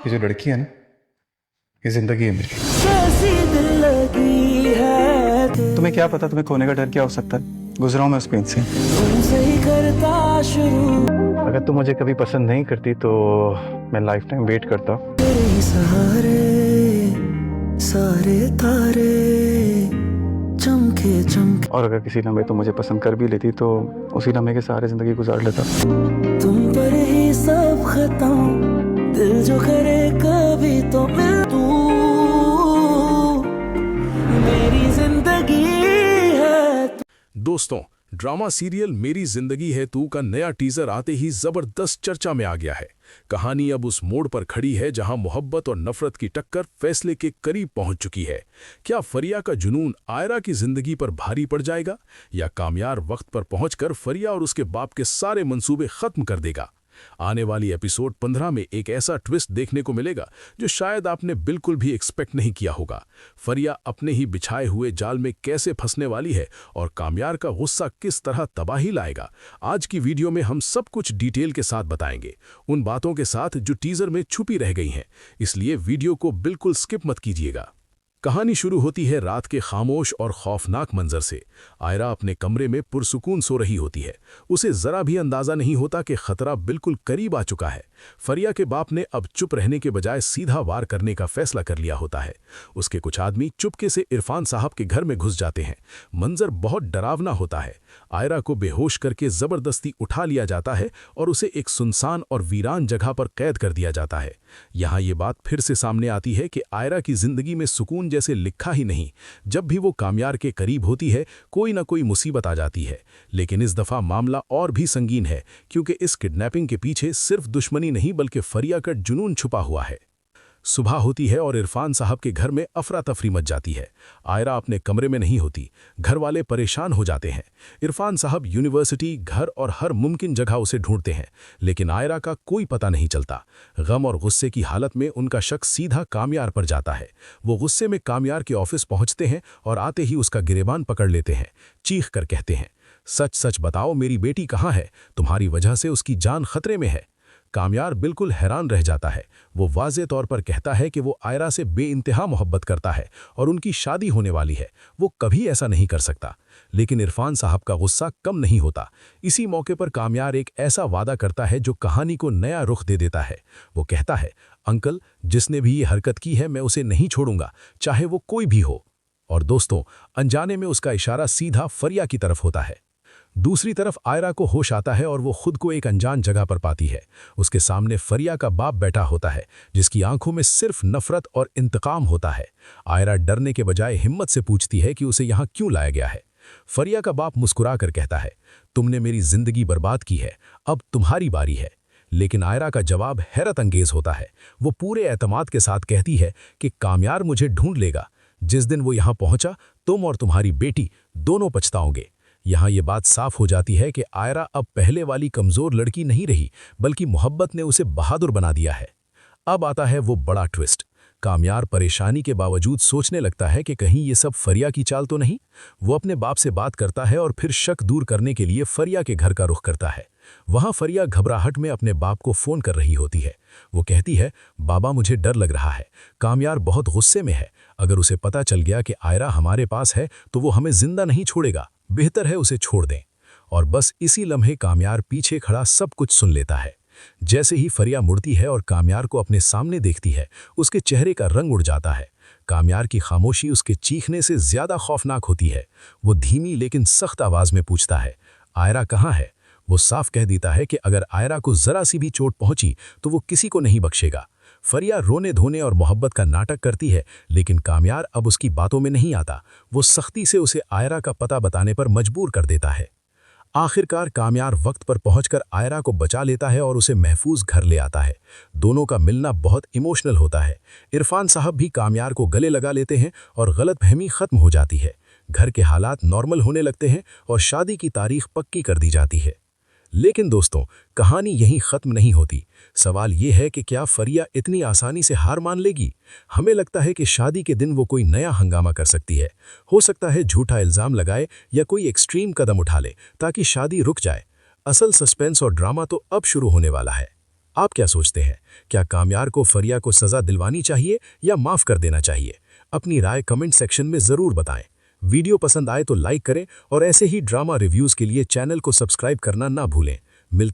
ये जो लड़की है ना, ये जिंदगी है मेरी। कैसी दिल लगी है तुम्हें क्या पता तुम्हें खोने का डर क्या हो सकता है। गुजरा हूं मैं उस पेन से। तुमसे ही करता शुरू अगर तुम मुझे कभी पसंद नहीं करती तो मैं लाइफ टाइम वेट करता। तेरे ही सहारे सारे तारे चमके चमके। और अगर किसी लम्हे तुम मुझे पसंद कर भी लेती तो उसी लम्हे के सहारे जिंदगी गुजार लेता। तुम पर ही सब खत्म, दिल जो करे कभी तो मिल तू। मेरी जिंदगी है। दोस्तों, ड्रामा सीरियल मेरी जिंदगी है तू का नया टीजर आते ही जबरदस्त चर्चा में आ गया है। कहानी अब उस मोड़ पर खड़ी है जहां मोहब्बत और नफरत की टक्कर फैसले के करीब पहुंच चुकी है। क्या फरिया का जुनून आयरा की जिंदगी पर भारी पड़ जाएगा, या कामयार वक्त पर पहुंचकर फरिया और उसके बाप के सारे मंसूबे खत्म कर देगा? आने वाली एपिसोड 15 में एक ऐसा ट्विस्ट देखने को मिलेगा जो शायद आपने बिल्कुल भी एक्सपेक्ट नहीं किया होगा। फरिया अपने ही बिछाए हुए जाल में कैसे फंसने वाली है और कामयार का गुस्सा किस तरह तबाही लाएगा, आज की वीडियो में हम सब कुछ डिटेल के साथ बताएंगे, उन बातों के साथ जो टीजर में छुपी रह गई हैं। इसलिए वीडियो को बिल्कुल स्किप मत कीजिएगा। कहानी शुरू होती है रात के खामोश और खौफनाक मंजर से। आयरा अपने कमरे में पुरसुकून सो रही होती है। उसे जरा भी अंदाजा नहीं होता कि खतरा बिल्कुल करीब आ चुका है। फरिया के बाप ने अब चुप रहने के बजाय सीधा वार करने का फैसला कर लिया होता है। उसके कुछ आदमी चुपके से इरफान साहब के घर में घुस जाते हैं। मंजर बहुत डरावना होता है। आयरा को बेहोश करके जबरदस्ती उठा लिया जाता है और उसे एक सुनसान और वीरान जगह पर कैद कर दिया जाता है। यहाँ ये बात फिर से सामने आती है कि आयरा की जिंदगी में सुकून जैसे लिखा ही नहीं। जब भी वो कामयार के करीब होती है कोई ना कोई मुसीबत आ जाती है। लेकिन इस दफा मामला और भी संगीन है, क्योंकि इस किडनैपिंग के पीछे सिर्फ दुश्मनी नहीं बल्कि फरिया का जुनून छुपा हुआ है। सुबह होती है और इरफान साहब के घर में अफरा तफरी मच जाती है। आयरा अपने कमरे में नहीं होती। घर वाले परेशान हो जाते हैं। इरफान साहब यूनिवर्सिटी, घर और हर मुमकिन जगह उसे ढूंढते हैं, लेकिन आयरा का कोई पता नहीं चलता। गम और गुस्से की हालत में उनका शक सीधा कामयार पर जाता है। वो गुस्से में कामयार के ऑफिस पहुंचते हैं और आते ही उसका गिरेबान पकड़ लेते हैं। चीख कर कहते हैं, सच सच बताओ मेरी बेटी कहाँ है? तुम्हारी वजह से उसकी जान खतरे में है। कामयार बिल्कुल हैरान रह जाता है। वो वाज़े तौर पर कहता है कि वो आयरा से बेइंतहा मोहब्बत करता है और उनकी शादी होने वाली है। वो कभी ऐसा नहीं कर सकता। लेकिन इरफान साहब का गुस्सा कम नहीं होता। इसी मौके पर कामयार एक ऐसा वादा करता है जो कहानी को नया रुख दे देता है। वो कहता है, अंकल, जिसने भी ये हरकत की है मैं उसे नहीं छोड़ूंगा, चाहे वो कोई भी हो। और दोस्तों, अनजाने में उसका इशारा सीधा फरिया की तरफ होता है। दूसरी तरफ आयरा को होश आता है और वो खुद को एक अनजान जगह पर पाती है। उसके सामने फरिया का बाप बैठा होता है, जिसकी आंखों में सिर्फ नफरत और इंतकाम होता है। आयरा डरने के बजाय हिम्मत से पूछती है कि उसे यहाँ क्यों लाया गया है। फरिया का बाप मुस्कुरा कर कहता है, तुमने मेरी जिंदगी बर्बाद की है, अब तुम्हारी बारी है। लेकिन आयरा का जवाब हैरत अंगेज होता है। वो पूरे एतमाद के साथ कहती है कि कामयार मुझे ढूंढ लेगा। जिस दिन वो यहाँ पहुंचा तुम और तुम्हारी बेटी दोनों पछताओगे। यहाँ ये बात साफ हो जाती है कि आयरा अब पहले वाली कमज़ोर लड़की नहीं रही, बल्कि मोहब्बत ने उसे बहादुर बना दिया है। अब आता है वो बड़ा ट्विस्ट। कामयार परेशानी के बावजूद सोचने लगता है कि कहीं ये सब फरिया की चाल तो नहीं। वो अपने बाप से बात करता है और फिर शक दूर करने के लिए फरिया के घर का रुख करता है। वहाँ फरिया घबराहट में अपने बाप को फ़ोन कर रही होती है। वो कहती है, बाबा मुझे डर लग रहा है, कामयार बहुत गुस्से में है। अगर उसे पता चल गया कि आयरा हमारे पास है तो वो हमें जिंदा नहीं छोड़ेगा, बेहतर है उसे छोड़ दें। और बस इसी लम्हे कामयार पीछे खड़ा सब कुछ सुन लेता है। जैसे ही फरिया मुड़ती है और कामयार को अपने सामने देखती है, उसके चेहरे का रंग उड़ जाता है। कामयार की खामोशी उसके चीखने से ज्यादा खौफनाक होती है। वो धीमी लेकिन सख्त आवाज में पूछता है, आयरा कहाँ है? वो साफ कह देता है कि अगर आयरा को जरा सी भी चोट पहुंची तो वो किसी को नहीं बख्शेगा। फरिया रोने धोने और मोहब्बत का नाटक करती है, लेकिन कामयार अब उसकी बातों में नहीं आता। वो सख्ती से उसे आयरा का पता बताने पर मजबूर कर देता है। आखिरकार कामयार वक्त पर पहुंचकर आयरा को बचा लेता है और उसे महफूज घर ले आता है। दोनों का मिलना बहुत इमोशनल होता है। इरफान साहब भी कामयार को गले लगा लेते हैं और गलतफहमी खत्म हो जाती है। घर के हालात नॉर्मल होने लगते हैं और शादी की तारीख पक्की कर दी जाती है। लेकिन दोस्तों, कहानी यहीं ख़त्म नहीं होती। सवाल ये है कि क्या फरिया इतनी आसानी से हार मान लेगी? हमें लगता है कि शादी के दिन वो कोई नया हंगामा कर सकती है। हो सकता है झूठा इल्ज़ाम लगाए या कोई एक्सट्रीम कदम उठा ले ताकि शादी रुक जाए। असल सस्पेंस और ड्रामा तो अब शुरू होने वाला है। आप क्या सोचते हैं? क्या कामयार को फरिया को सजा दिलवानी चाहिए या माफ कर देना चाहिए? अपनी राय कमेंट सेक्शन में जरूर बताएं। वीडियो पसंद आए तो लाइक करें और ऐसे ही ड्रामा रिव्यूज के लिए चैनल को सब्सक्राइब करना ना भूलें। मिलते